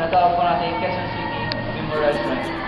tinatawag po natin Quezon City Memorial Shrine.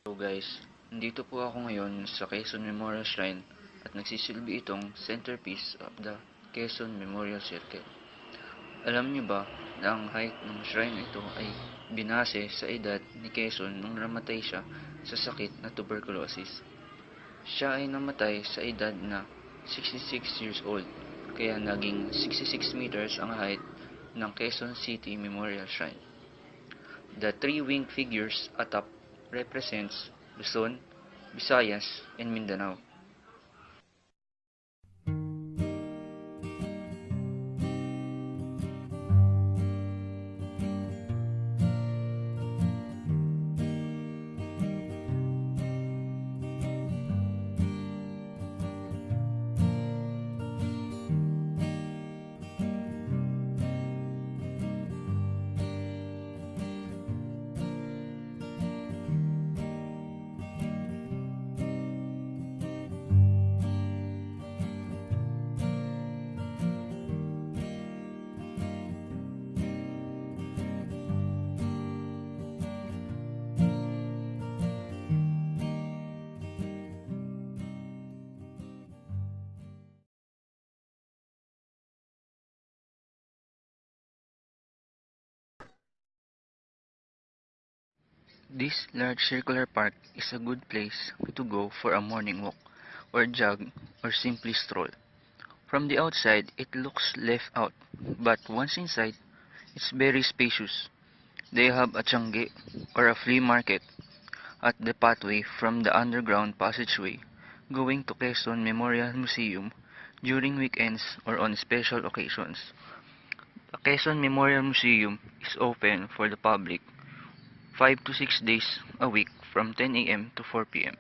So guys, nandito po ako ngayon sa Quezon Memorial Shrine at nagsisilbi itong centerpiece of the Quezon Memorial Circle. Alam niyo ba na ang height ng shrine ito ay binase sa edad ni Quezon nung namatay siya sa sakit na tuberculosis. Siya ay namatay sa edad na 66 years old, kaya naging 66 meters ang height ng Quezon City Memorial Shrine. The three winged figures atop represents Luzon, Visayas, and Mindanao. This large circular park is a good place to go for a morning walk, or jog, or simply stroll. From the outside, it looks left out, but once inside, it's very spacious. They have a tiangge, or a flea market, at the pathway from the underground passageway going to Quezon Memorial Museum during weekends or on special occasions. The Quezon Memorial Museum is open for the public 5 to 6 days a week from 10 a.m. to 4 p.m.